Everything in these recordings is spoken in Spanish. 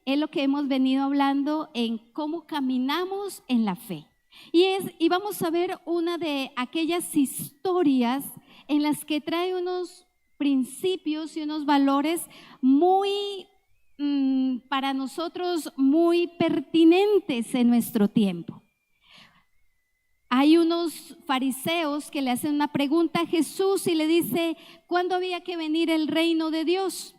es lo que hemos venido hablando en cómo caminamos en la fe. Y vamos a ver una de aquellas historias en las que trae unos principios y unos valores muy para nosotros muy pertinentes en nuestro tiempo. Hay unos fariseos que le hacen una pregunta a Jesús y le dice, ¿cuándo había que venir el reino de Dios?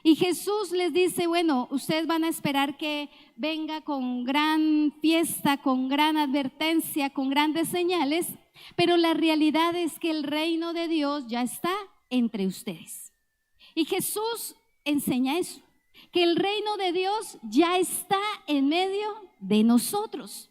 Y Jesús les dice, bueno, ustedes van a esperar que venga con gran fiesta, con gran advertencia, con grandes señales, pero la realidad es que el reino de Dios ya está entre ustedes. Y Jesús enseña eso, que el reino de Dios ya está en medio de nosotros.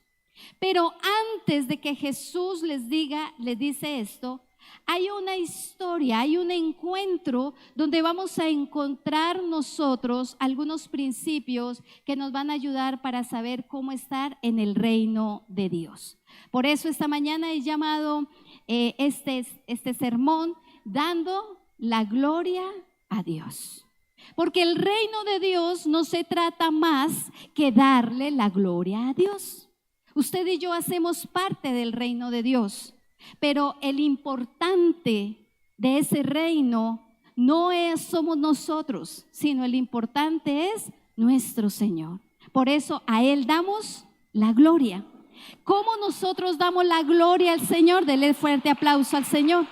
Pero antes de que Jesús les dice esto, hay una historia, hay un encuentro donde vamos a encontrar nosotros algunos principios que nos van a ayudar para saber cómo estar en el reino de Dios. Por eso esta mañana he llamado este sermón dando la gloria a Dios. Porque el reino de Dios no se trata más que darle la gloria a Dios. Usted y yo hacemos parte del reino de Dios, pero el importante de ese reino no somos nosotros, sino el importante es nuestro Señor. Por eso a Él damos la gloria. ¿Cómo nosotros damos la gloria al Señor? Denle fuerte aplauso al Señor.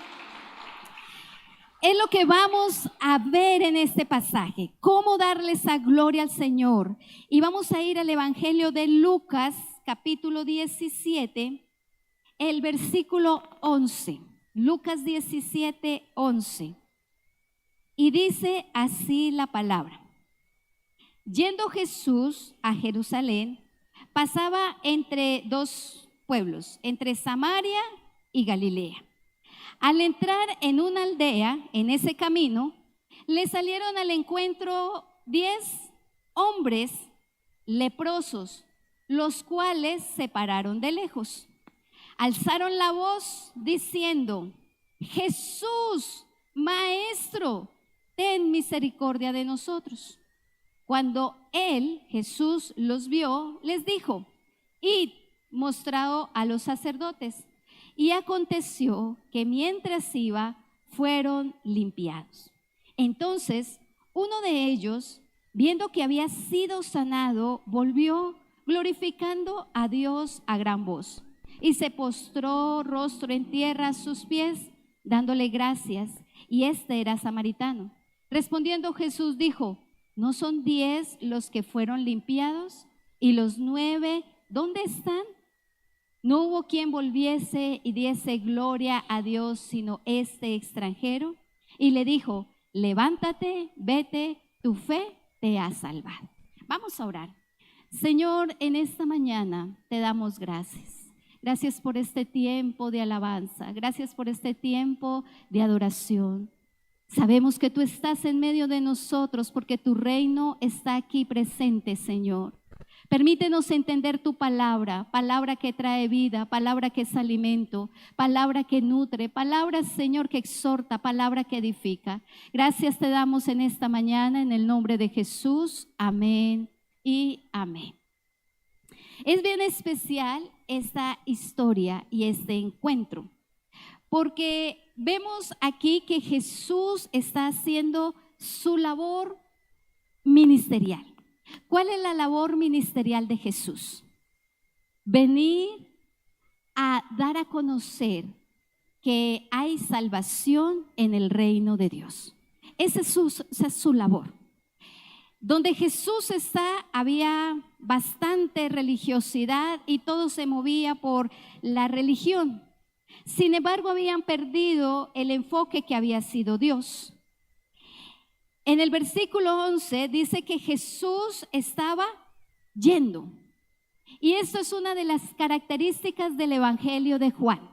Es lo que vamos a ver en este pasaje, cómo darle esa gloria al Señor. Y vamos a ir al Evangelio de Lucas, capítulo 17, el versículo 11. Lucas 17, 11. Y dice así la palabra. Yendo Jesús a Jerusalén, pasaba entre dos pueblos, entre Samaria y Galilea. Al entrar en una aldea, en ese camino, le salieron al encuentro 10 hombres leprosos, los cuales se pararon de lejos. Alzaron la voz diciendo, Jesús, Maestro, ten misericordia de nosotros. Cuando Jesús, los vio, les dijo, id, mostrado a los sacerdotes. Y aconteció que mientras iba, fueron limpiados. Entonces, uno de ellos, viendo que había sido sanado, volvió glorificando a Dios a gran voz. Y se postró rostro en tierra a sus pies, dándole gracias. Y este era samaritano. Respondiendo Jesús dijo, ¿no son 10 los que fueron limpiados? ¿Y los 9 dónde están? No hubo quien volviese y diese gloria a Dios, sino este extranjero. Y le dijo, levántate, vete, tu fe te ha salvado. Vamos a orar. Señor, en esta mañana te damos gracias. Gracias por este tiempo de alabanza. Gracias por este tiempo de adoración. Sabemos que tú estás en medio de nosotros porque tu reino está aquí presente, Señor. Permítenos entender tu palabra, palabra que trae vida, palabra que es alimento, palabra que nutre, palabra, Señor, que exhorta, palabra que edifica. Gracias te damos en esta mañana en el nombre de Jesús. Amén y amén. Es bien especial esta historia y este encuentro, porque vemos aquí que Jesús está haciendo su labor ministerial. ¿Cuál es la labor ministerial de Jesús? Venir a dar a conocer que hay salvación en el reino de Dios. Esa es su labor. Donde Jesús había bastante religiosidad y todo se movía por la religión. Sin embargo, habían perdido el enfoque que había sido Dios. En el versículo 11 dice que Jesús estaba yendo. Y esto es una de las características del Evangelio de Juan,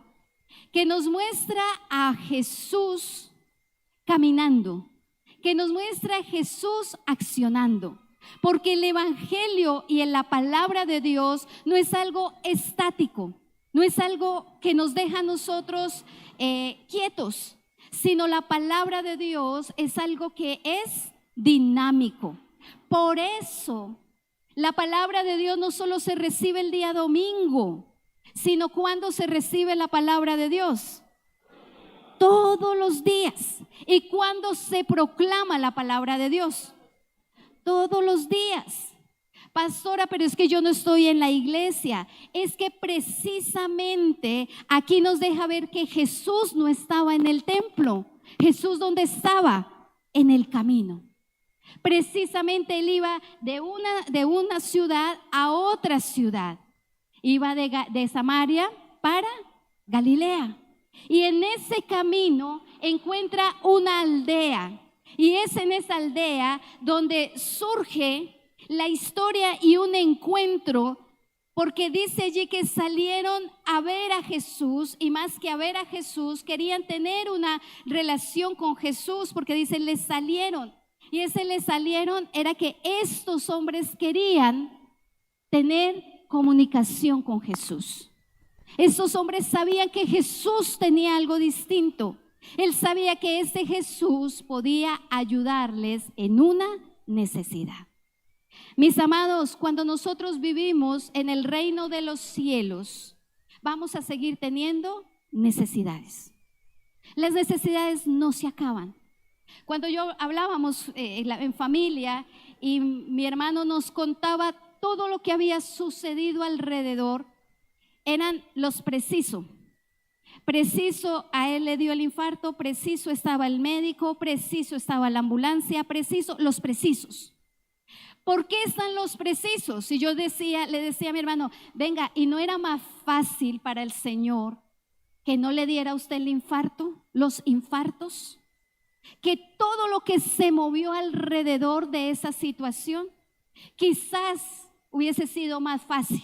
que nos muestra a Jesús caminando, que nos muestra a Jesús accionando. Porque el Evangelio y en la palabra de Dios no es algo estático, no es algo que nos deja a nosotros quietos, sino la palabra de Dios es algo que es dinámico. Por eso La palabra de Dios no solo se recibe el día domingo, sino cuando se recibe la palabra de Dios. Todos los días. ¿Y cuando se proclama la palabra de Dios? Todos los días. Pastora, pero es que yo no estoy en la iglesia. Es que precisamente aquí nos deja ver que Jesús no estaba en el templo. Jesús, ¿dónde estaba? En el camino. Precisamente él iba de una ciudad a otra ciudad. Iba de Samaria para Galilea. Y en ese camino encuentra una aldea. Y es en esa aldea donde surge la historia y un encuentro, porque dice allí que salieron a ver a Jesús, y más que a ver a Jesús, querían tener una relación con Jesús, porque dice, les salieron. Y ese les salieron era que estos hombres querían tener comunicación con Jesús. Estos hombres sabían que Jesús tenía algo distinto. Él sabía que ese Jesús podía ayudarles en una necesidad. Mis amados, cuando nosotros vivimos en el reino de los cielos, vamos a seguir teniendo necesidades. Las necesidades no se acaban. Cuando hablábamos en familia y mi hermano nos contaba todo lo que había sucedido alrededor, eran los precisos. Preciso a él le dio el infarto, preciso estaba el médico, preciso estaba la ambulancia, los precisos. ¿Por qué están los precisos? Y yo le decía a mi hermano, venga, ¿y no era más fácil para el Señor que no le diera a usted el infarto, los infartos? Que todo lo que se movió alrededor de esa situación, quizás hubiese sido más fácil.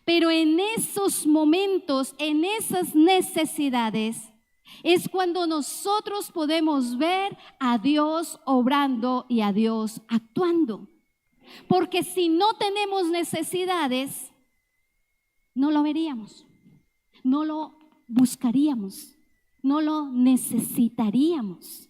Pero en esos momentos, en esas necesidades, es cuando nosotros podemos ver a Dios obrando y a Dios actuando. Porque si no tenemos necesidades, no lo veríamos, no lo buscaríamos, no lo necesitaríamos.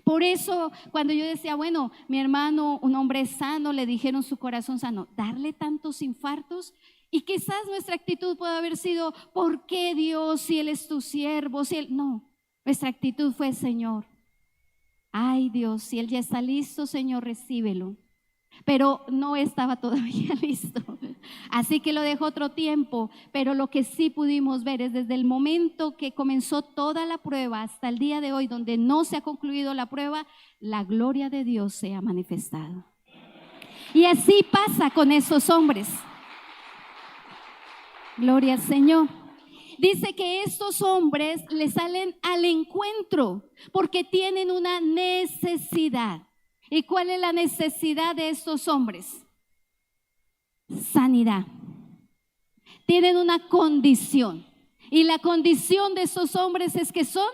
Por eso cuando yo decía, bueno, mi hermano, un hombre sano, le dijeron su corazón sano, darle tantos infartos. Y quizás nuestra actitud puede haber sido, ¿por qué Dios, si Él es tu siervo? No, nuestra actitud fue, Señor, ay Dios, si Él ya está listo, Señor, recíbelo. Pero no estaba todavía listo, así que lo dejó otro tiempo. Pero lo que sí pudimos ver es desde el momento que comenzó toda la prueba hasta el día de hoy, donde no se ha concluido la prueba, la gloria de Dios se ha manifestado. Y así pasa con esos hombres. Gloria al Señor. Dice que estos hombres le salen al encuentro porque tienen una necesidad. ¿Y cuál es la necesidad de estos hombres? Sanidad. Tienen una condición. Y la condición de estos hombres es que son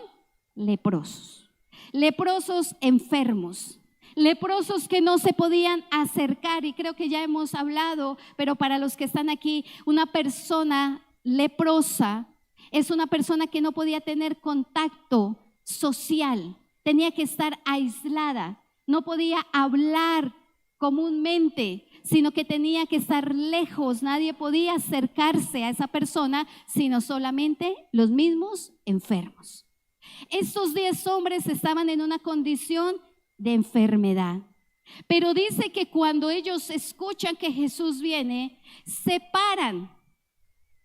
leprosos. Leprosos enfermos. Leprosos que no se podían acercar, y creo que ya hemos hablado, pero para los que están aquí, una persona leprosa es una persona que no podía tener contacto social, tenía que estar aislada, no podía hablar comúnmente, sino que tenía que estar lejos, nadie podía acercarse a esa persona, sino solamente los mismos enfermos. Estos 10 hombres estaban en una condición de enfermedad, pero dice que cuando ellos escuchan que Jesús viene, se paran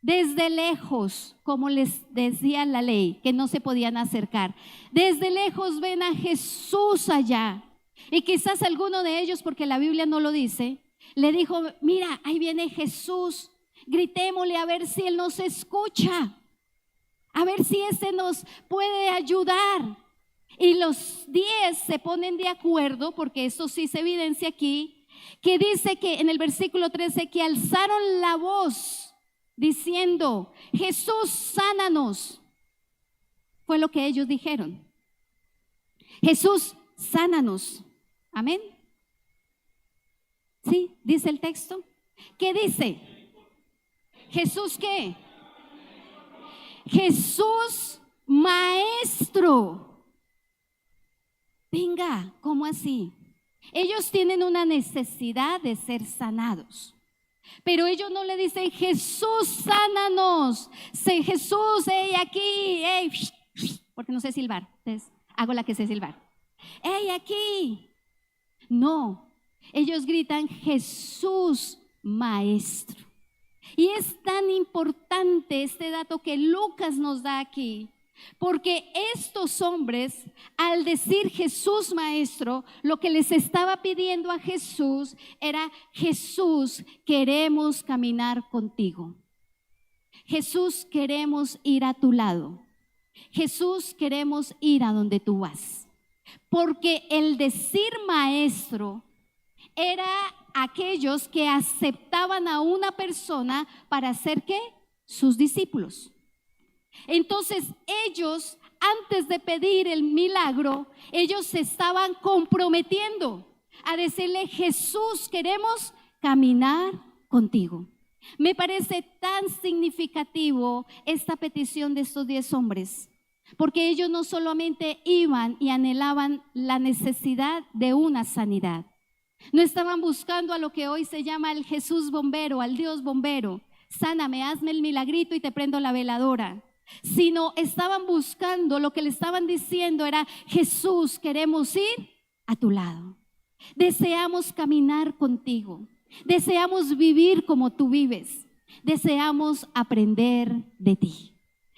desde lejos, como les decía la ley, que no se podían acercar. Desde lejos ven a Jesús allá, y quizás alguno de ellos, porque la Biblia no lo dice, le dijo, mira, ahí viene Jesús, gritémosle a ver si Él nos escucha, a ver si ese nos puede ayudar. Y los 10 se ponen de acuerdo, porque esto sí se evidencia aquí, que dice que en el versículo 13 que alzaron la voz diciendo, Jesús, sánanos. Fue lo que ellos dijeron. Jesús, sánanos. Amén. ¿Sí? Dice el texto. ¿Qué dice? Jesús, ¿qué? Jesús, maestro. Venga, ¿cómo así? Ellos tienen una necesidad de ser sanados. Pero ellos no le dicen, Jesús, sánanos. Jesús, hey, aquí, hey, porque no sé silbar. Entonces hago la que sé silbar. Hey, aquí. No, ellos gritan, Jesús, Maestro. Y es tan importante este dato que Lucas nos da aquí, porque estos hombres, al decir Jesús Maestro, lo que les estaba pidiendo a Jesús era, Jesús, queremos caminar contigo. Jesús, queremos ir a tu lado. Jesús, queremos ir a donde tú vas. Porque el decir maestro era aquellos que aceptaban a una persona para ser ¿qué? Sus discípulos. Entonces ellos, antes de pedir el milagro, ellos se estaban comprometiendo a decirle, Jesús, queremos caminar contigo. Me parece tan significativo esta petición de estos 10 hombres, porque ellos no solamente iban y anhelaban la necesidad de una sanidad, no estaban buscando a lo que hoy se llama el Jesús bombero, al Dios bombero, sáname, hazme el milagrito y te prendo la veladora, sino estaban buscando, lo que le estaban diciendo era, Jesús, queremos ir a tu lado, deseamos caminar contigo, deseamos vivir como tú vives, deseamos aprender de ti.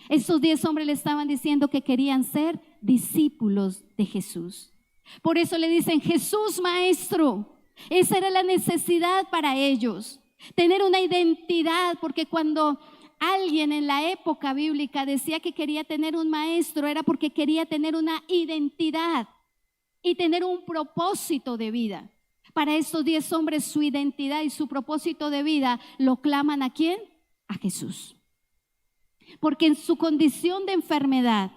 Estos 10 hombres le estaban diciendo que querían ser discípulos de Jesús. Por eso le dicen, Jesús Maestro. Esa era la necesidad para ellos, tener una identidad, porque cuando alguien en la época bíblica decía que quería tener un maestro, era porque quería tener una identidad y tener un propósito de vida. Para estos 10 hombres su identidad y su propósito de vida lo claman ¿a quién? A Jesús. Porque en su condición de enfermedad,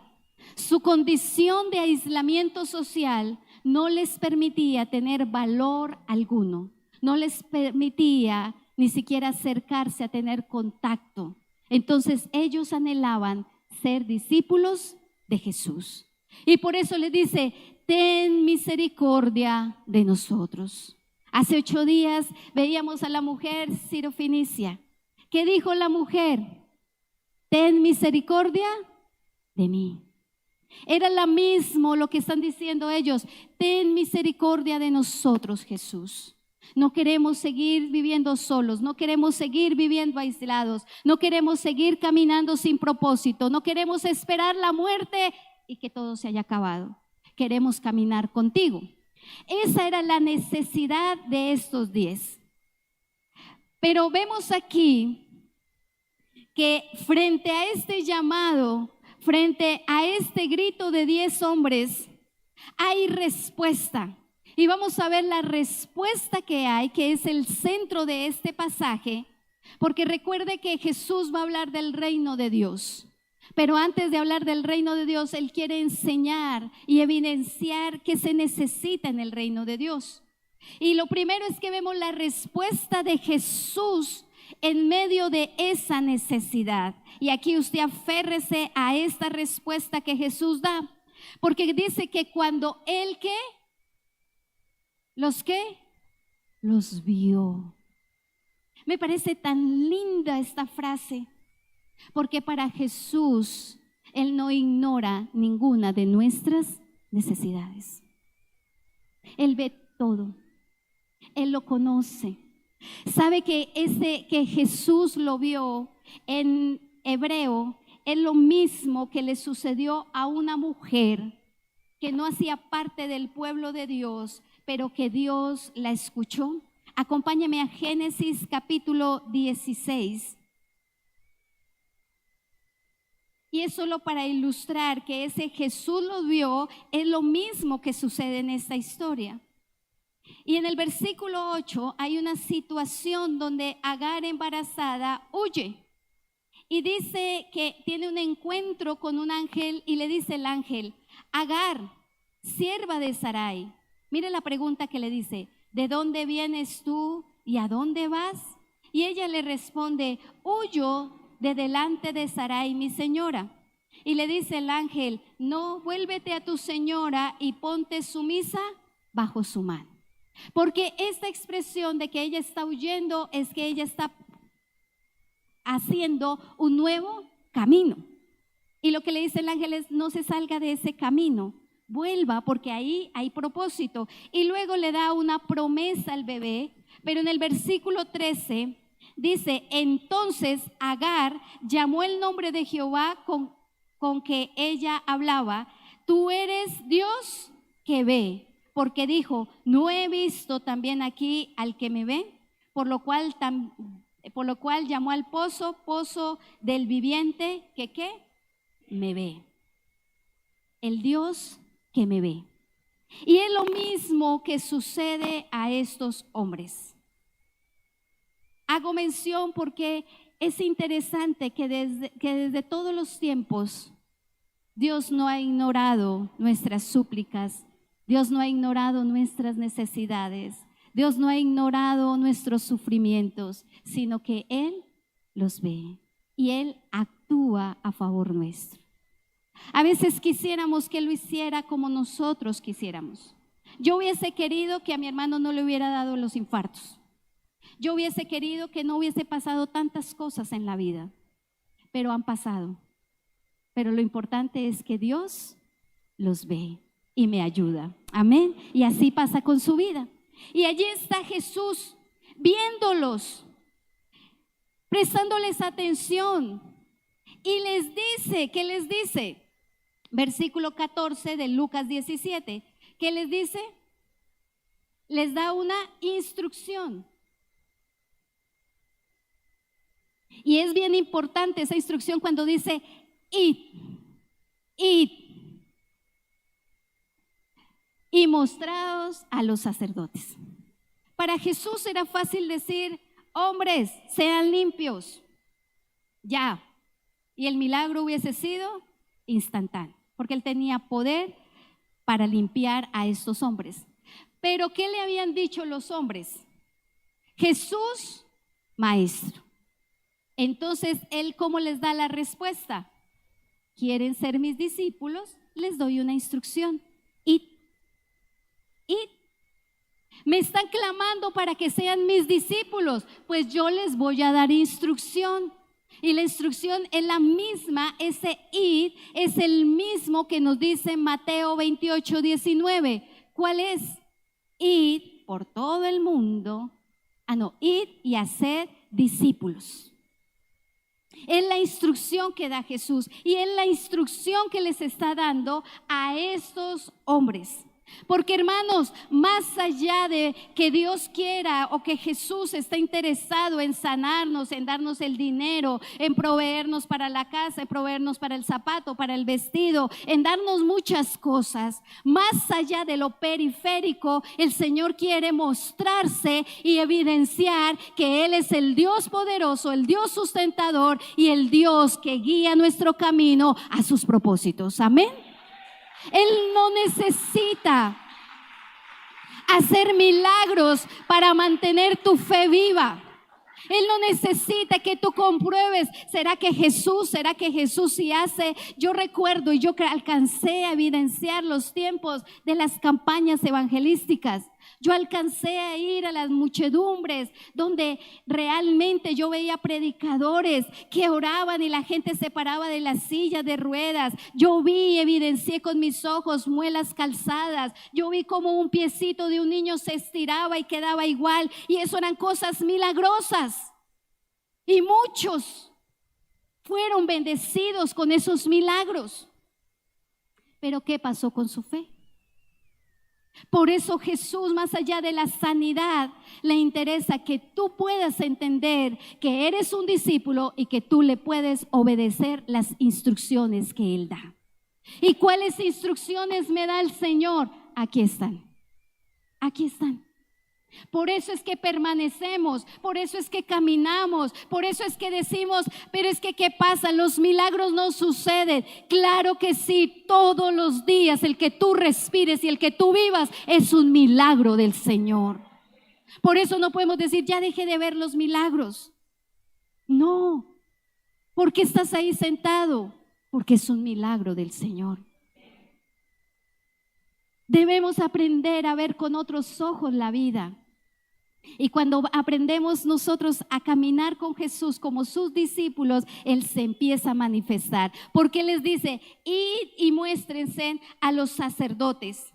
su condición de aislamiento social no les permitía tener valor alguno, no les permitía ni siquiera acercarse a tener contacto. Entonces ellos anhelaban ser discípulos de Jesús. Y por eso les dice, ten misericordia de nosotros. Hace 8 días veíamos a la mujer sirofenicia. ¿Qué dijo la mujer? Ten misericordia de mí. Era lo mismo lo que están diciendo ellos. Ten misericordia de nosotros, Jesús. No queremos seguir viviendo solos, no queremos seguir viviendo aislados, no queremos seguir caminando sin propósito, no queremos esperar la muerte y que todo se haya acabado. Queremos caminar contigo. Esa era la necesidad de estos 10. Pero vemos aquí que frente a este llamado, frente a este grito de 10 hombres, hay respuesta. Y vamos a ver la respuesta que hay, que es el centro de este pasaje, porque recuerde que Jesús va a hablar del reino de Dios. Pero antes de hablar del reino de Dios, Él quiere enseñar y evidenciar qué se necesita en el reino de Dios. Y lo primero es que vemos la respuesta de Jesús en medio de esa necesidad. Y aquí usted aférrese a esta respuesta que Jesús da, porque dice que cuando Él ¿qué? ¿Los qué? Los vio. Me parece tan linda esta frase, porque para Jesús Él no ignora ninguna de nuestras necesidades. Él ve todo, Él lo conoce. Sabe que que Jesús lo vio en hebreo es lo mismo que le sucedió a una mujer que no hacía parte del pueblo de Dios, pero que Dios la escuchó. Acompáñame a Génesis capítulo 16. Y es solo para ilustrar que ese Jesús lo vio, es lo mismo que sucede en esta historia. Y en el versículo 8 hay una situación donde Agar embarazada huye. Y dice que tiene un encuentro con un ángel y le dice el ángel, Agar, sierva de Sarai. Mire la pregunta que le dice, ¿de dónde vienes tú y a dónde vas? Y ella le responde, huyo de delante de Sarai, mi señora. Y le dice el ángel, no, vuélvete a tu señora y ponte sumisa bajo su mano. Porque esta expresión de que ella está huyendo es que ella está haciendo un nuevo camino. Y lo que le dice el ángel es: no se salga de ese camino, vuelva, porque ahí hay propósito. Y luego le da una promesa al bebé, pero en el versículo 13 dice: entonces Agar llamó el nombre de Jehová con que ella hablaba: tú eres Dios que ve. Porque dijo: no he visto también aquí al que me ve, por lo cual llamó al pozo del viviente, que ¿qué? Me ve. El Dios que me ve. Y es lo mismo que sucede a estos hombres. Hago mención porque es interesante que desde todos los tiempos Dios no ha ignorado nuestras súplicas, Dios no ha ignorado nuestras necesidades, Dios no ha ignorado nuestros sufrimientos, sino que Él los ve y Él actúa a favor nuestro. A veces quisiéramos que Él lo hiciera como nosotros quisiéramos. Yo hubiese querido que a mi hermano no le hubiera dado los infartos. Yo hubiese querido que no hubiese pasado tantas cosas en la vida, pero han pasado. Pero lo importante es que Dios los ve y me ayuda. Amén. Y así pasa con su vida. Y allí está Jesús viéndolos, prestándoles atención. Y les dice, ¿qué les dice? Versículo 14 de Lucas 17. ¿Qué les dice? Les da una instrucción. Y es bien importante esa instrucción cuando dice: id, id, y mostraos a los sacerdotes. Para Jesús era fácil decir: hombres, sean limpios, ya. Y el milagro hubiese sido instantáneo, porque Él tenía poder para limpiar a estos hombres. Pero ¿qué le habían dicho los hombres? Jesús, maestro. Entonces Él, ¿cómo les da la respuesta? ¿Quieren ser mis discípulos? Les doy una instrucción: id. Me están clamando para que sean mis discípulos, pues yo les voy a dar instrucción. Y la instrucción es la misma, ese id es el mismo que nos dice Mateo 28:19. ¿Cuál es? Id por todo el mundo. Id y hacer discípulos. Es la instrucción que da Jesús y es la instrucción que les está dando a estos hombres. Porque, hermanos, más allá de que Dios quiera o que Jesús está interesado en sanarnos, en darnos el dinero, en proveernos para la casa, en proveernos para el zapato, para el vestido, en darnos muchas cosas, más allá de lo periférico, el Señor quiere mostrarse y evidenciar que Él es el Dios poderoso, el Dios sustentador y el Dios que guía nuestro camino a sus propósitos. Amén. Él no necesita hacer milagros para mantener tu fe viva. Él no necesita que tú compruebes, ¿será que Jesús sí hace? Yo recuerdo y yo alcancé a evidenciar los tiempos de las campañas evangelísticas. Yo alcancé a ir a las muchedumbres donde realmente yo veía predicadores que oraban y la gente se paraba de las sillas de ruedas. Yo vi y evidencié con mis ojos muelas calzadas. Yo vi como un piecito de un niño se estiraba y quedaba igual. Y eso eran cosas milagrosas. Y muchos fueron bendecidos con esos milagros. Pero ¿qué pasó con su fe? Por eso Jesús, más allá de la sanidad, le interesa que tú puedas entender que eres un discípulo y que tú le puedes obedecer las instrucciones que Él da. ¿Y cuáles instrucciones me da el Señor? Aquí están. Aquí están. Por eso es que permanecemos, por eso es que caminamos, por eso es que decimos, pero es que ¿qué pasa? Los milagros no suceden. Claro que sí, todos los días el que tú respires y el que tú vivas es un milagro del Señor. Por eso no podemos decir, ya dejé de ver los milagros. No, ¿por qué estás ahí sentado? Porque es un milagro del Señor. Debemos aprender a ver con otros ojos la vida. Y cuando aprendemos nosotros a caminar con Jesús como sus discípulos, Él se empieza a manifestar. Porque les dice, id y muéstrense a los sacerdotes.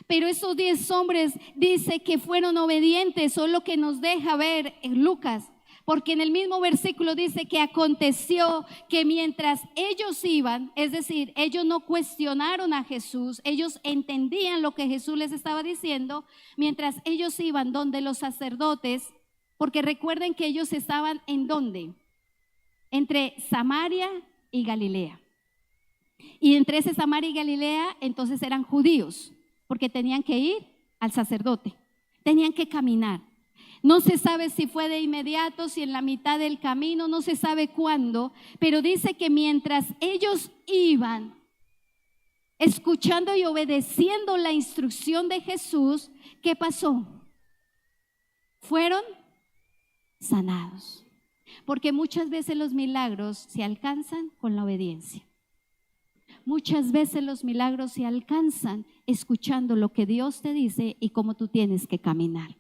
Pero esos 10 hombres dice que fueron obedientes, o lo que nos deja ver en Lucas. Porque en el mismo versículo dice que aconteció que mientras ellos iban, es decir, ellos no cuestionaron a Jesús, ellos entendían lo que Jesús les estaba diciendo, mientras ellos iban donde los sacerdotes, porque recuerden que ellos estaban ¿en dónde? Entre Samaria y Galilea. Y entre ese Samaria y Galilea entonces eran judíos, porque tenían que ir al sacerdote, tenían que caminar. No se sabe si fue de inmediato, si en la mitad del camino, no se sabe cuándo, pero dice que mientras ellos iban escuchando y obedeciendo la instrucción de Jesús, ¿qué pasó? Fueron sanados. Porque muchas veces los milagros se alcanzan con la obediencia. Muchas veces los milagros se alcanzan escuchando lo que Dios te dice y cómo tú tienes que caminar.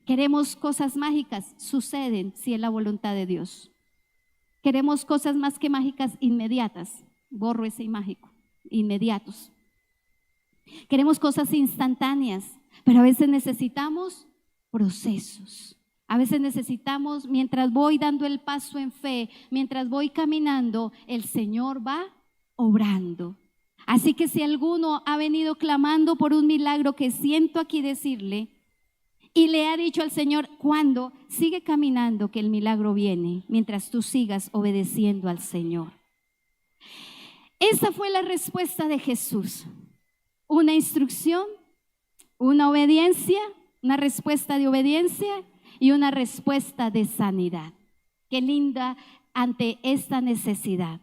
Queremos cosas mágicas, suceden si es la voluntad de Dios. Queremos cosas más que mágicas, inmediatas. Borro ese mágico, inmediatos. Queremos cosas instantáneas, pero a veces necesitamos procesos. A veces necesitamos, mientras voy dando el paso en fe, mientras voy caminando, el Señor va obrando. Así que si alguno ha venido clamando por un milagro, que siento aquí decirle, y le ha dicho al Señor, ¿cuándo? Sigue caminando, que el milagro viene mientras tú sigas obedeciendo al Señor. Esa fue la respuesta de Jesús. Una instrucción, una obediencia, una respuesta de obediencia y una respuesta de sanidad. Qué linda ante esta necesidad.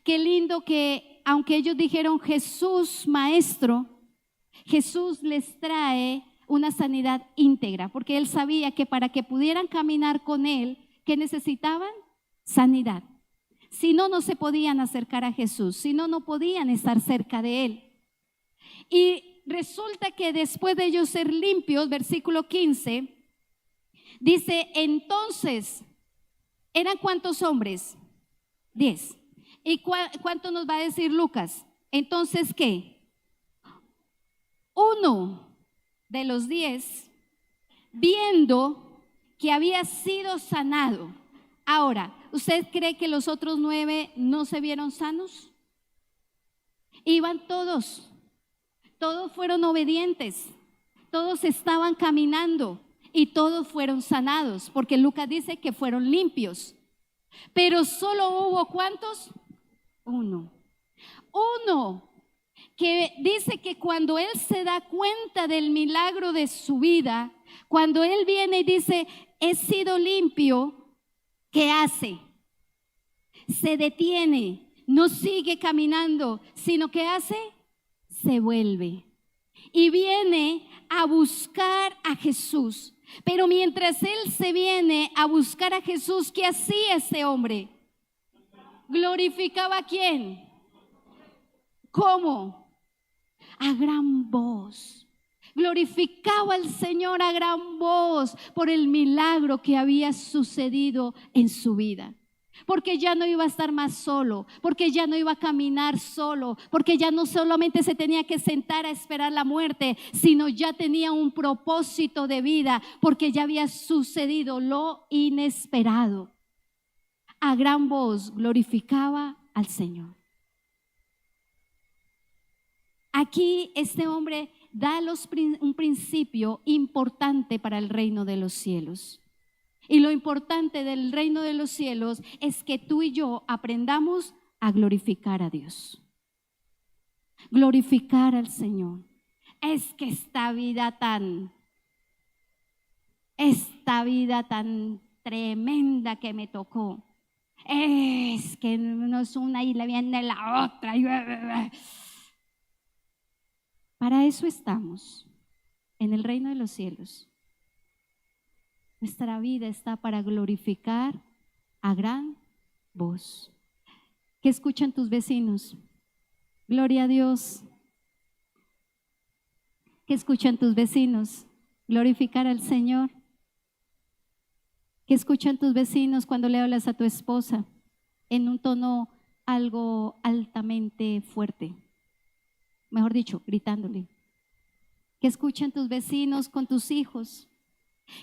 Qué lindo que, aunque ellos dijeron Jesús, maestro, Jesús les trae una sanidad íntegra, porque Él sabía que para que pudieran caminar con Él, ¿qué necesitaban? Sanidad. Si no, no se podían acercar a Jesús, si no, no podían estar cerca de Él. Y resulta que después de ellos ser limpios, versículo 15, dice, entonces, ¿eran cuántos hombres? 10. ¿Y cuánto nos va a decir Lucas? Entonces, ¿qué? Uno de los 10, viendo que había sido sanado. Ahora, ¿usted cree que los otros 9 no se vieron sanos? Iban todos fueron obedientes, todos estaban caminando y todos fueron sanados, porque Lucas dice que fueron limpios. Pero solo hubo ¿cuántos? Uno que dice que cuando él se da cuenta del milagro de su vida, cuando él viene y dice, he sido limpio, ¿qué hace? Se detiene, no sigue caminando, sino que hace, se vuelve y viene a buscar a Jesús. Pero mientras él se viene a buscar a Jesús, ¿qué hacía ese hombre? ¿Glorificaba a quién? ¿Cómo? A gran voz. Glorificaba al Señor a gran voz por el milagro que había sucedido en su vida. Porque ya no iba a estar más solo, porque ya no iba a caminar solo, porque ya no solamente se tenía que sentar a esperar la muerte, sino ya tenía un propósito de vida, porque ya había sucedido lo inesperado. A gran voz glorificaba al Señor. Aquí este hombre da un principio importante para el reino de los cielos. Y lo importante del reino de los cielos es que tú y yo aprendamos a glorificar a Dios. Glorificar al Señor. Es que esta vida tan tremenda que me tocó, es que no es una y le viene la otra. Para eso estamos en el reino de los cielos. Nuestra vida está para glorificar a gran voz. ¿Qué escuchan tus vecinos? Gloria a Dios. ¿Qué escuchan tus vecinos? Glorificar al Señor. ¿Qué escuchan tus vecinos cuando le hablas a tu esposa en un tono algo altamente fuerte? Mejor dicho, gritándole. ¿Qué escuchan tus vecinos con tus hijos?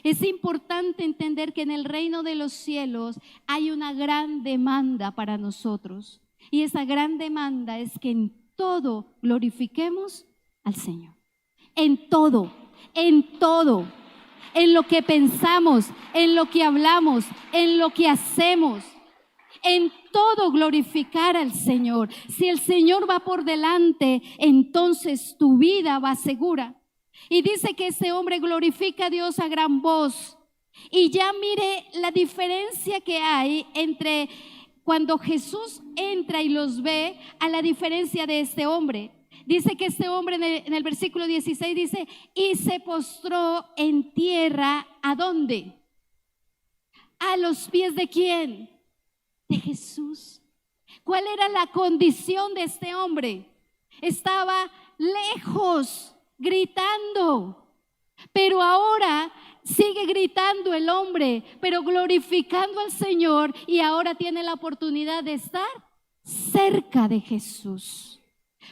Es importante entender que en el reino de los cielos hay una gran demanda para nosotros. Y esa gran demanda es que en todo glorifiquemos al Señor. En todo, en todo. En lo que pensamos, en lo que hablamos, en lo que hacemos. En todo glorificar al Señor. Si el Señor va por delante, entonces tu vida va segura. Y dice que ese hombre glorifica a Dios a gran voz. Y ya mire la diferencia que hay entre cuando Jesús entra y los ve, a la diferencia de este hombre. Dice que este hombre en el versículo 16 dice, y se postró en tierra, ¿a dónde? ¿A los pies de quién? De Jesús. ¿Cuál era la condición de este hombre? Estaba lejos, gritando, pero ahora sigue gritando el hombre, pero glorificando al Señor, y ahora tiene la oportunidad de estar cerca de Jesús,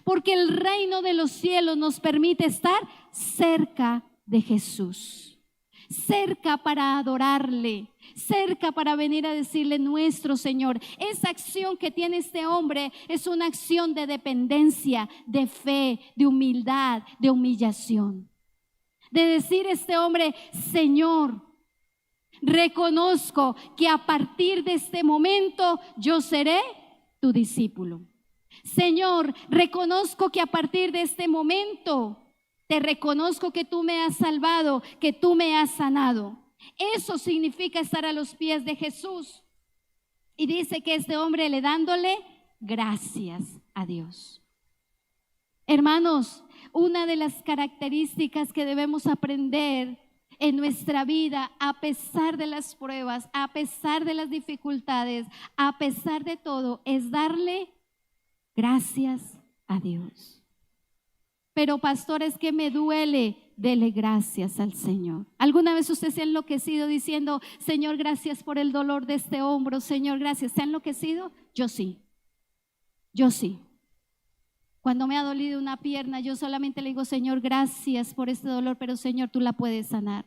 porque el reino de los cielos nos permite estar cerca de Jesús, cerca para adorarle, cerca para venir a decirle nuestro Señor. Esa acción que tiene este hombre es una acción de dependencia, de fe, de humildad, de humillación. De decir este hombre, Señor, reconozco que a partir de este momento yo seré tu discípulo. Señor, reconozco que a partir de este momento te reconozco que tú me has salvado, que tú me has sanado. Eso significa estar a los pies de Jesús. Y dice que este hombre le dándole gracias a Dios. Hermanos, una de las características que debemos aprender en nuestra vida, a pesar de las pruebas, a pesar de las dificultades, a pesar de todo, es darle gracias a Dios. Pero pastor, es que me duele. Dele gracias al Señor. ¿Alguna vez usted se ha enloquecido diciendo, Señor, gracias por el dolor de este hombro? Señor, gracias. ¿Se ha enloquecido? Yo sí. Yo sí. Cuando me ha dolido una pierna, yo solamente le digo, Señor, gracias por este dolor, pero Señor, tú la puedes sanar.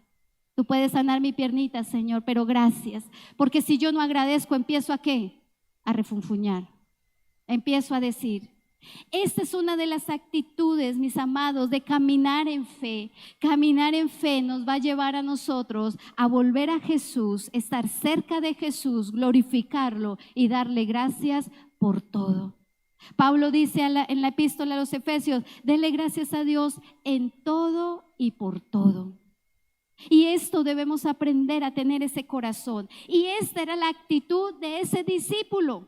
Tú puedes sanar mi piernita, Señor, pero gracias. Porque si yo no agradezco, ¿empiezo a qué? A refunfuñar. Empiezo a decir. Esta es una de las actitudes, mis amados, de caminar en fe. Caminar en fe nos va a llevar a nosotros a volver a Jesús, estar cerca de Jesús, glorificarlo y darle gracias por todo. Pablo dice en la epístola a los Efesios, denle gracias a Dios en todo y por todo. Y esto debemos aprender a tener ese corazón. Y esta era la actitud de ese discípulo.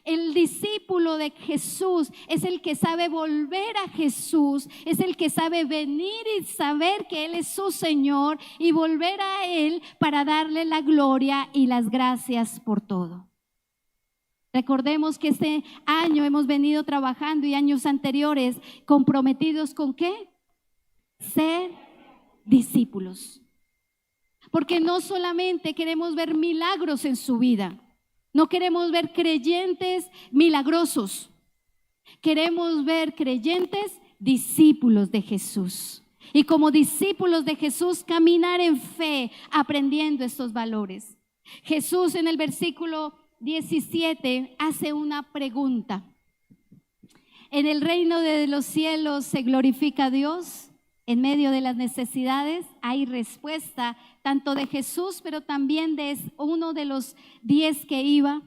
El discípulo de Jesús es el que sabe volver a Jesús, es el que sabe venir y saber que Él es su Señor y volver a Él para darle la gloria y las gracias por todo. Recordemos que este año hemos venido trabajando y años anteriores comprometidos ¿con qué? Ser discípulos. Porque no solamente queremos ver milagros en su vida, no queremos ver creyentes milagrosos, queremos ver creyentes discípulos de Jesús. Y como discípulos de Jesús, caminar en fe, aprendiendo estos valores. Jesús en el versículo 17 hace una pregunta. En el reino de los cielos se glorifica a Dios. En medio de las necesidades hay respuesta tanto de Jesús, pero también de uno de los 10 que iba.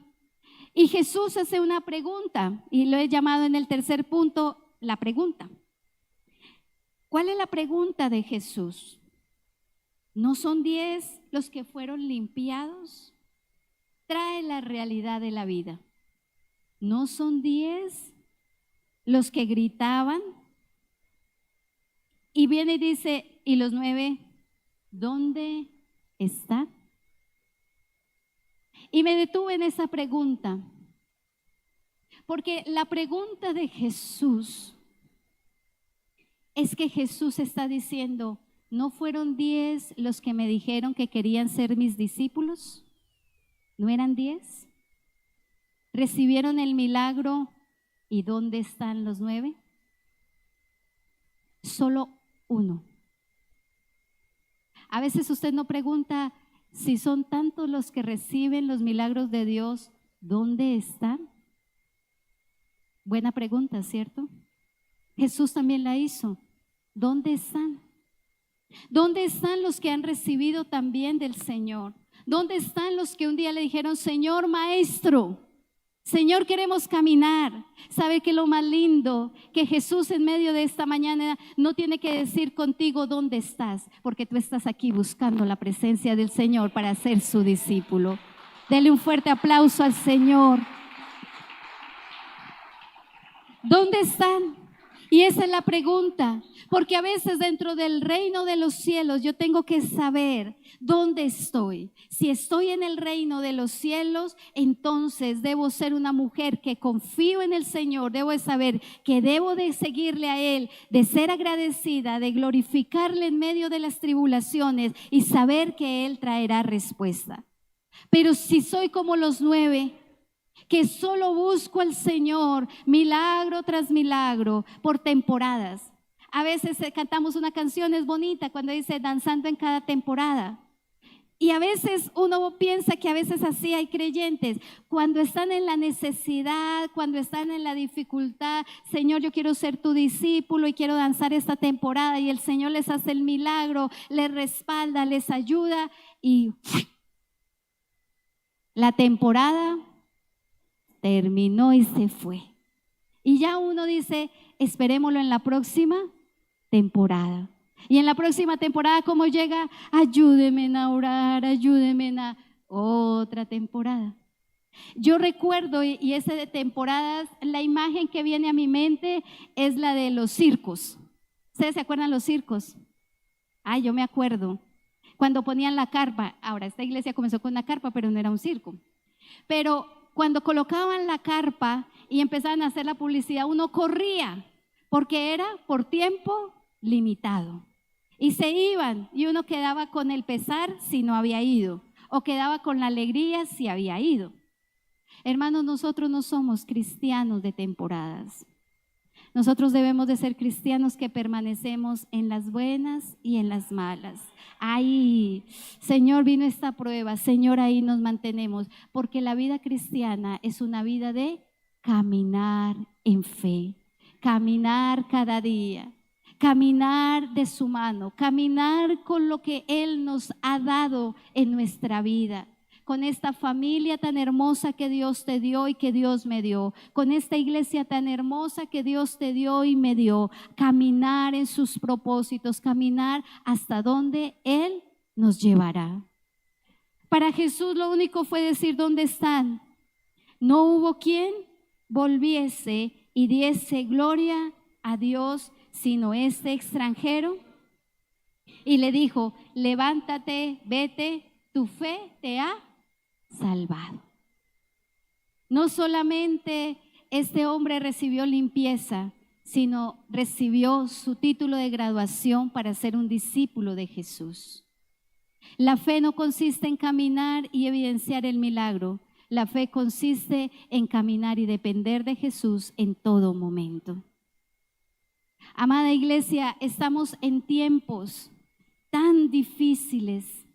Y Jesús hace una pregunta, y lo he llamado en el tercer punto, la pregunta. ¿Cuál es la pregunta de Jesús? ¿No son 10 los que fueron limpiados? Trae la realidad de la vida. ¿No son 10 los que gritaban? Y viene y dice, ¿y los 9 dónde están? Y me detuve en esa pregunta, porque la pregunta de Jesús es que Jesús está diciendo, ¿no fueron 10 los que me dijeron que querían ser mis discípulos? ¿No eran 10? ¿Recibieron el milagro? ¿Y dónde están los 9? Solo uno. A veces usted no pregunta, si son tantos los que reciben los milagros de Dios, ¿dónde están? Buena pregunta, ¿cierto? Jesús también la hizo. ¿Dónde están? ¿Dónde están los que han recibido también del Señor? ¿Dónde están los que un día le dijeron, Señor, Maestro, Señor, queremos caminar? ¿Sabe qué es lo más lindo? Que Jesús en medio de esta mañana no tiene que decir contigo dónde estás, porque tú estás aquí buscando la presencia del Señor para ser su discípulo. Dele un fuerte aplauso al Señor. ¿Dónde están? Y esa es la pregunta, porque a veces dentro del reino de los cielos yo tengo que saber dónde estoy. Si estoy en el reino de los cielos, entonces debo ser una mujer que confío en el Señor, debo de saber que debo de seguirle a Él, de ser agradecida, de glorificarle en medio de las tribulaciones y saber que Él traerá respuesta. Pero si soy como los 9, que solo busco al Señor milagro tras milagro por temporadas. A veces cantamos una canción, es bonita cuando dice danzando en cada temporada. Y a veces uno piensa que a veces así hay creyentes, cuando están en la necesidad, cuando están en la dificultad, Señor, yo quiero ser tu discípulo y quiero danzar esta temporada, y el Señor les hace el milagro, les respalda, les ayuda y la temporada terminó y se fue. Y ya uno dice, esperémoslo en la próxima temporada. Y en la próxima temporada, ¿cómo llega? Ayúdenme a orar, ayúdenme a otra temporada. Yo recuerdo, y ese de temporadas, la imagen que viene a mi mente es la de los circos. ¿Ustedes se acuerdan los circos? Ay, yo me acuerdo. Cuando ponían la carpa, ahora esta iglesia comenzó con una carpa, pero no era un circo. Pero cuando colocaban la carpa y empezaban a hacer la publicidad, uno corría, porque era por tiempo limitado. Y se iban, y uno quedaba con el pesar si no había ido, o quedaba con la alegría si había ido. Hermanos, nosotros no somos cristianos de temporadas. Nosotros debemos de ser cristianos que permanecemos en las buenas y en las malas. Ahí, Señor, vino esta prueba, Señor, ahí nos mantenemos, porque la vida cristiana es una vida de caminar en fe, caminar cada día, caminar de su mano, caminar con lo que Él nos ha dado en nuestra vida, con esta familia tan hermosa que Dios te dio y que Dios me dio, con esta iglesia tan hermosa que Dios te dio y me dio, caminar en sus propósitos, caminar hasta donde Él nos llevará. Para Jesús lo único fue decir, ¿dónde están? No hubo quien volviese y diese gloria a Dios, sino este extranjero. Y le dijo, levántate, vete, tu fe te ha salvado. No solamente este hombre recibió limpieza, sino recibió su título de graduación para ser un discípulo de Jesús. La fe no consiste en caminar y evidenciar el milagro. La fe consiste en caminar y depender de Jesús en todo momento. Amada iglesia, estamos en tiempos tan difíciles,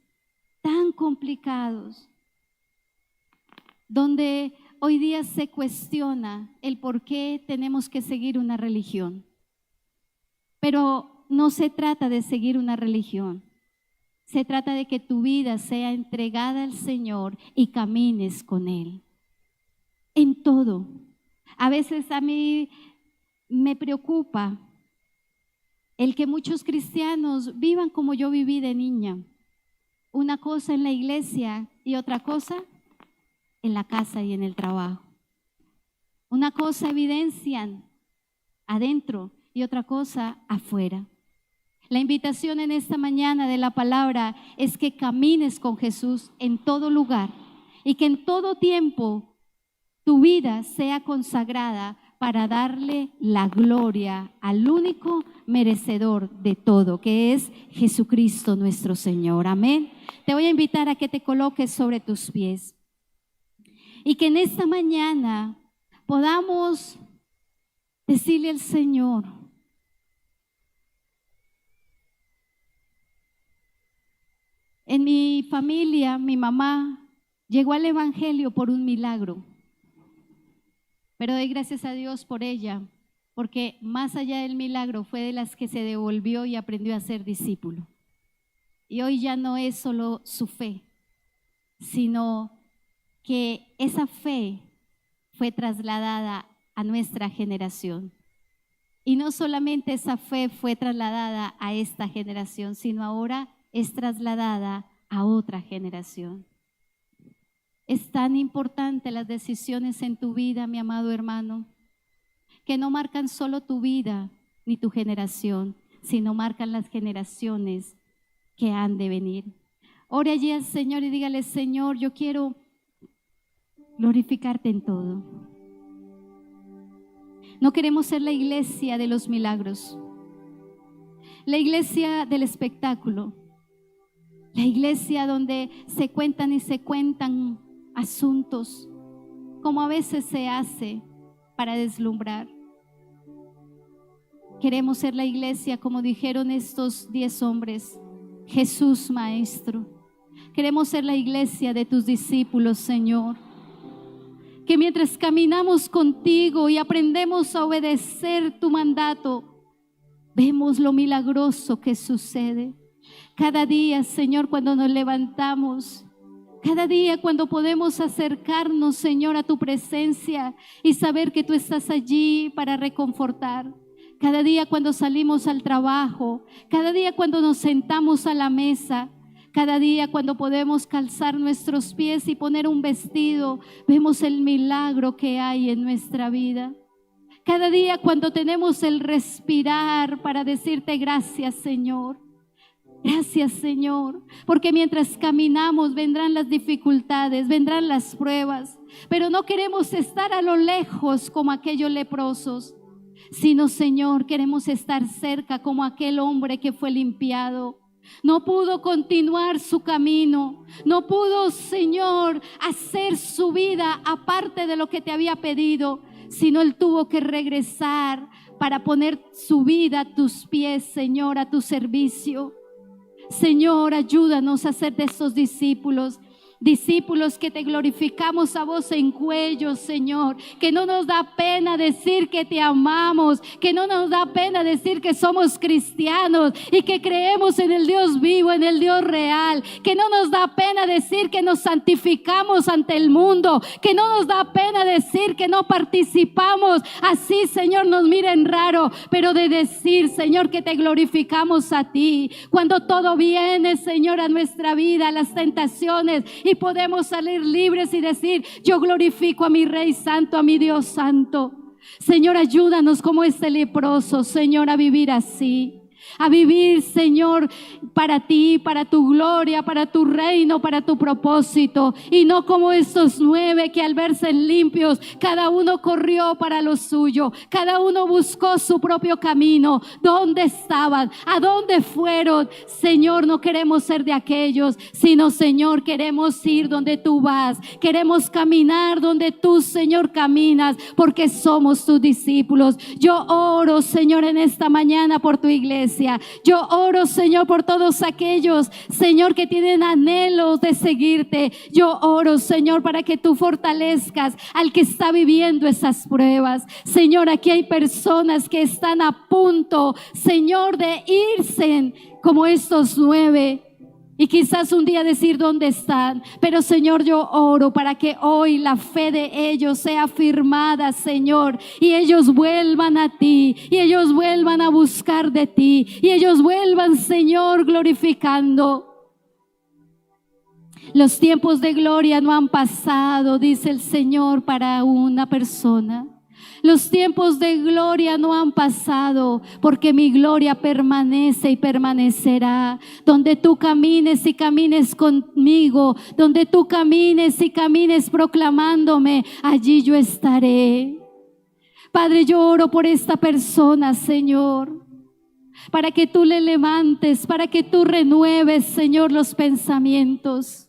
tan complicados, donde hoy día se cuestiona el por qué tenemos que seguir una religión. Pero no se trata de seguir una religión, se trata de que tu vida sea entregada al Señor y camines con Él en todo. A veces a mí me preocupa el que muchos cristianos vivan como yo viví de niña, una cosa en la iglesia y otra cosa en la casa y en el trabajo. Una cosa evidencian adentro y otra cosa afuera. La invitación en esta mañana de la palabra es que camines con Jesús en todo lugar y que en todo tiempo tu vida sea consagrada para darle la gloria al único merecedor de todo, que es Jesucristo nuestro Señor. Amén. Te voy a invitar a que te coloques sobre tus pies y que en esta mañana podamos decirle al Señor: en mi familia, mi mamá llegó al Evangelio por un milagro, pero doy gracias a Dios por ella, porque más allá del milagro fue de las que se devolvió y aprendió a ser discípulo. Y hoy ya no es solo su fe, sino que esa fe fue trasladada a nuestra generación. Y no solamente esa fe fue trasladada a esta generación, sino ahora es trasladada a otra generación. Es tan importante las decisiones en tu vida, mi amado hermano, que no marcan solo tu vida ni tu generación, sino marcan las generaciones que han de venir. Ore allí al Señor y dígale: Señor, yo quiero glorificarte en todo. No queremos ser la iglesia de los milagros, la iglesia del espectáculo, la iglesia donde se cuentan y se cuentan asuntos, como a veces se hace para deslumbrar. Queremos ser la iglesia, como dijeron estos 10 hombres: Jesús, Maestro. Queremos ser la iglesia de tus discípulos, Señor. Que mientras caminamos contigo y aprendemos a obedecer tu mandato, vemos lo milagroso que sucede. Cada día, Señor, cuando nos levantamos, cada día cuando podemos acercarnos, Señor, a tu presencia y saber que tú estás allí para reconfortar. Cada día cuando salimos al trabajo, cada día cuando nos sentamos a la mesa, cada día cuando podemos calzar nuestros pies y poner un vestido, vemos el milagro que hay en nuestra vida. Cada día cuando tenemos el respirar para decirte gracias, Señor. Gracias, Señor, porque mientras caminamos vendrán las dificultades, vendrán las pruebas, pero no queremos estar a lo lejos como aquellos leprosos, sino, Señor, queremos estar cerca como aquel hombre que fue limpiado. No pudo continuar su camino, no pudo, Señor, hacer su vida aparte de lo que te había pedido, sino él tuvo que regresar para poner su vida a tus pies, Señor, a tu servicio. Señor, ayúdanos a ser de esos discípulos que te glorificamos a voz en cuello, Señor, que no nos da pena decir que te amamos, que no nos da pena decir que somos cristianos y que creemos en el Dios vivo, en el Dios real, que no nos da pena decir que nos santificamos ante el mundo, que no nos da pena decir que no participamos, así, Señor, nos miren raro, pero de decir, Señor, que te glorificamos a ti, cuando todo viene, Señor, a nuestra vida, las tentaciones, y podemos salir libres y decir: yo glorifico a mi Rey Santo, a mi Dios Santo. Señor, ayúdanos como este leproso, Señor, a vivir así. A vivir, Señor, para ti, para tu gloria, para tu reino, para tu propósito. Y no como estos 9 que al verse limpios, cada uno corrió para lo suyo. Cada uno buscó su propio camino. ¿Dónde estaban? ¿A dónde fueron? Señor, no queremos ser de aquellos, sino, Señor, queremos ir donde tú vas. Queremos caminar donde tú, Señor, caminas, porque somos tus discípulos. Yo oro, Señor, en esta mañana por tu iglesia. Yo oro, Señor, por todos aquellos, Señor, que tienen anhelos de seguirte. Yo oro, Señor, para que tú fortalezcas al que está viviendo esas pruebas. Señor, aquí hay personas que están a punto, Señor, de irse como estos 9. Y quizás un día decir dónde están, pero Señor, yo oro para que hoy la fe de ellos sea afirmada, Señor, y ellos vuelvan a ti, y ellos vuelvan a buscar de ti, y ellos vuelvan, Señor, glorificando. Los tiempos de gloria no han pasado, dice el Señor, para una persona. Los tiempos de gloria no han pasado, porque mi gloria permanece y permanecerá. Donde tú camines y camines conmigo, donde tú camines y camines proclamándome, allí yo estaré. Padre, yo oro por esta persona, Señor, para que tú le levantes, para que tú renueves, Señor, los pensamientos.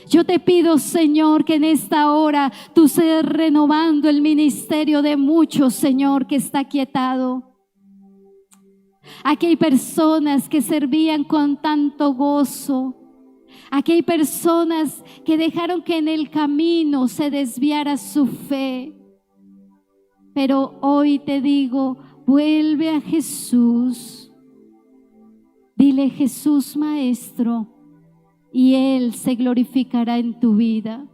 Yo te pido, Señor, que en esta hora tú seas renovando el ministerio de muchos, Señor, que está quietado. Aquí hay personas que servían con tanto gozo. Aquí hay personas que dejaron que en el camino se desviara su fe. Pero hoy te digo, vuelve a Jesús. Dile: Jesús, Maestro, y Él se glorificará en tu vida.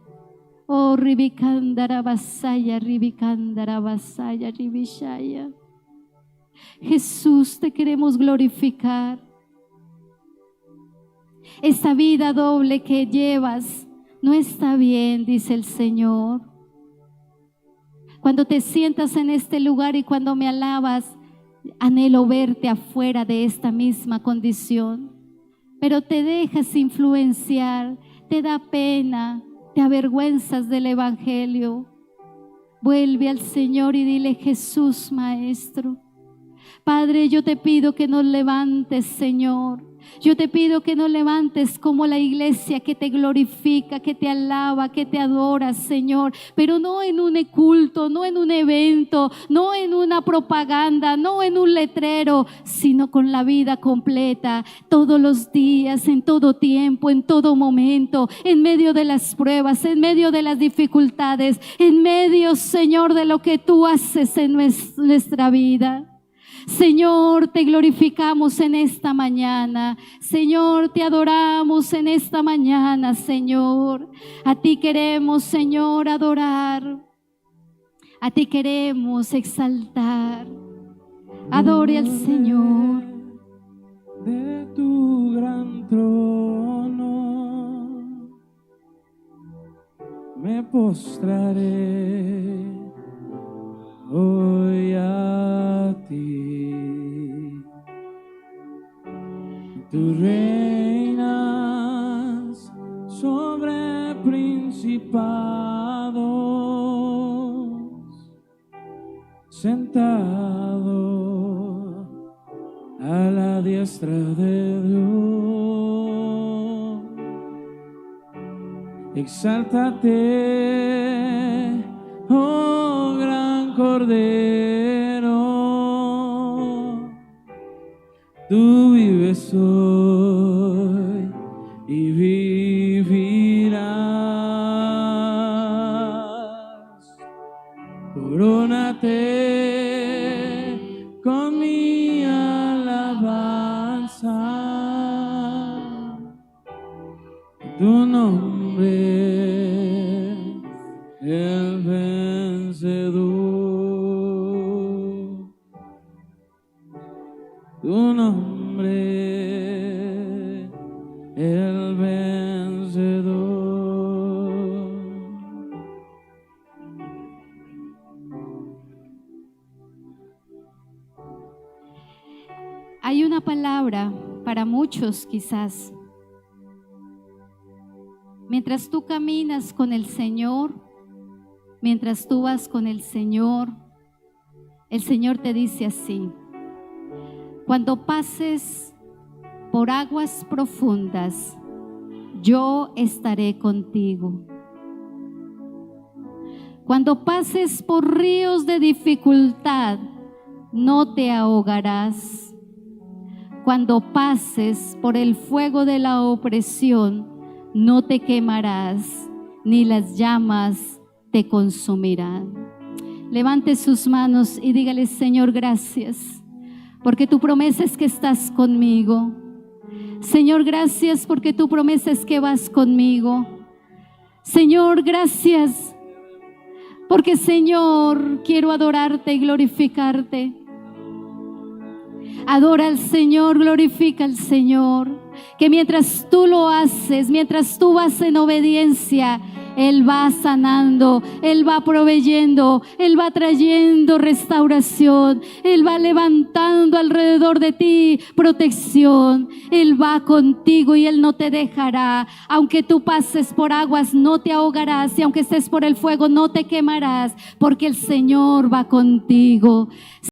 Oh, Ribikandara Basaya, Ribikandara Basaya, Ribishaya. Jesús, te queremos glorificar. Esta vida doble que llevas no está bien, dice el Señor. Cuando te sientas en este lugar y cuando me alabas, anhelo verte afuera de esta misma condición. Pero te dejas influenciar, te da pena, te avergüenzas del Evangelio. Vuelve al Señor y dile: Jesús, Maestro. Padre, yo te pido que nos levantes, Señor. Yo te pido que nos levantes como la iglesia que te glorifica, que te alaba, que te adora, Señor. Pero no en un culto, no en un evento, no en una propaganda, no en un letrero, sino con la vida completa, todos los días, en todo tiempo, en todo momento, en medio de las pruebas, en medio de las dificultades, en medio, Señor, de lo que tú haces en nuestra vida. Señor, te glorificamos en esta mañana. Señor, te adoramos en esta mañana, Señor. A ti queremos, Señor, adorar. A ti queremos exaltar. Adore al Señor. De tu gran trono me postraré hoy a ti. Tú reinas sobre principados, sentado a la diestra de Dios. Exáltate, oh gran Cordero, tú vives hoy y vivirás. Corónate con mi alabanza, tu nombre, el vencedor, tu nombre, el vencedor. Hay una palabra para muchos quizás. Mientras tú caminas con el Señor, mientras tú vas con el Señor te dice así: cuando pases por aguas profundas, yo estaré contigo. Cuando pases por ríos de dificultad, no te ahogarás. Cuando pases por el fuego de la opresión, no te quemarás, ni las llamas te consumirán. Levante sus manos y dígale: Señor, gracias, porque tu promesa es que estás conmigo. Señor, gracias porque tu promesa es que vas conmigo. Señor, gracias porque, Señor, quiero adorarte y glorificarte. Adora al Señor, glorifica al Señor. Que mientras tú lo haces, mientras tú vas en obediencia, Él va sanando, Él va proveyendo, Él va trayendo restauración, Él va levantando alrededor de ti protección. Él va contigo y Él no te dejará. Aunque tú pases por aguas, no te ahogarás, y aunque estés por el fuego, no te quemarás, porque el Señor va contigo.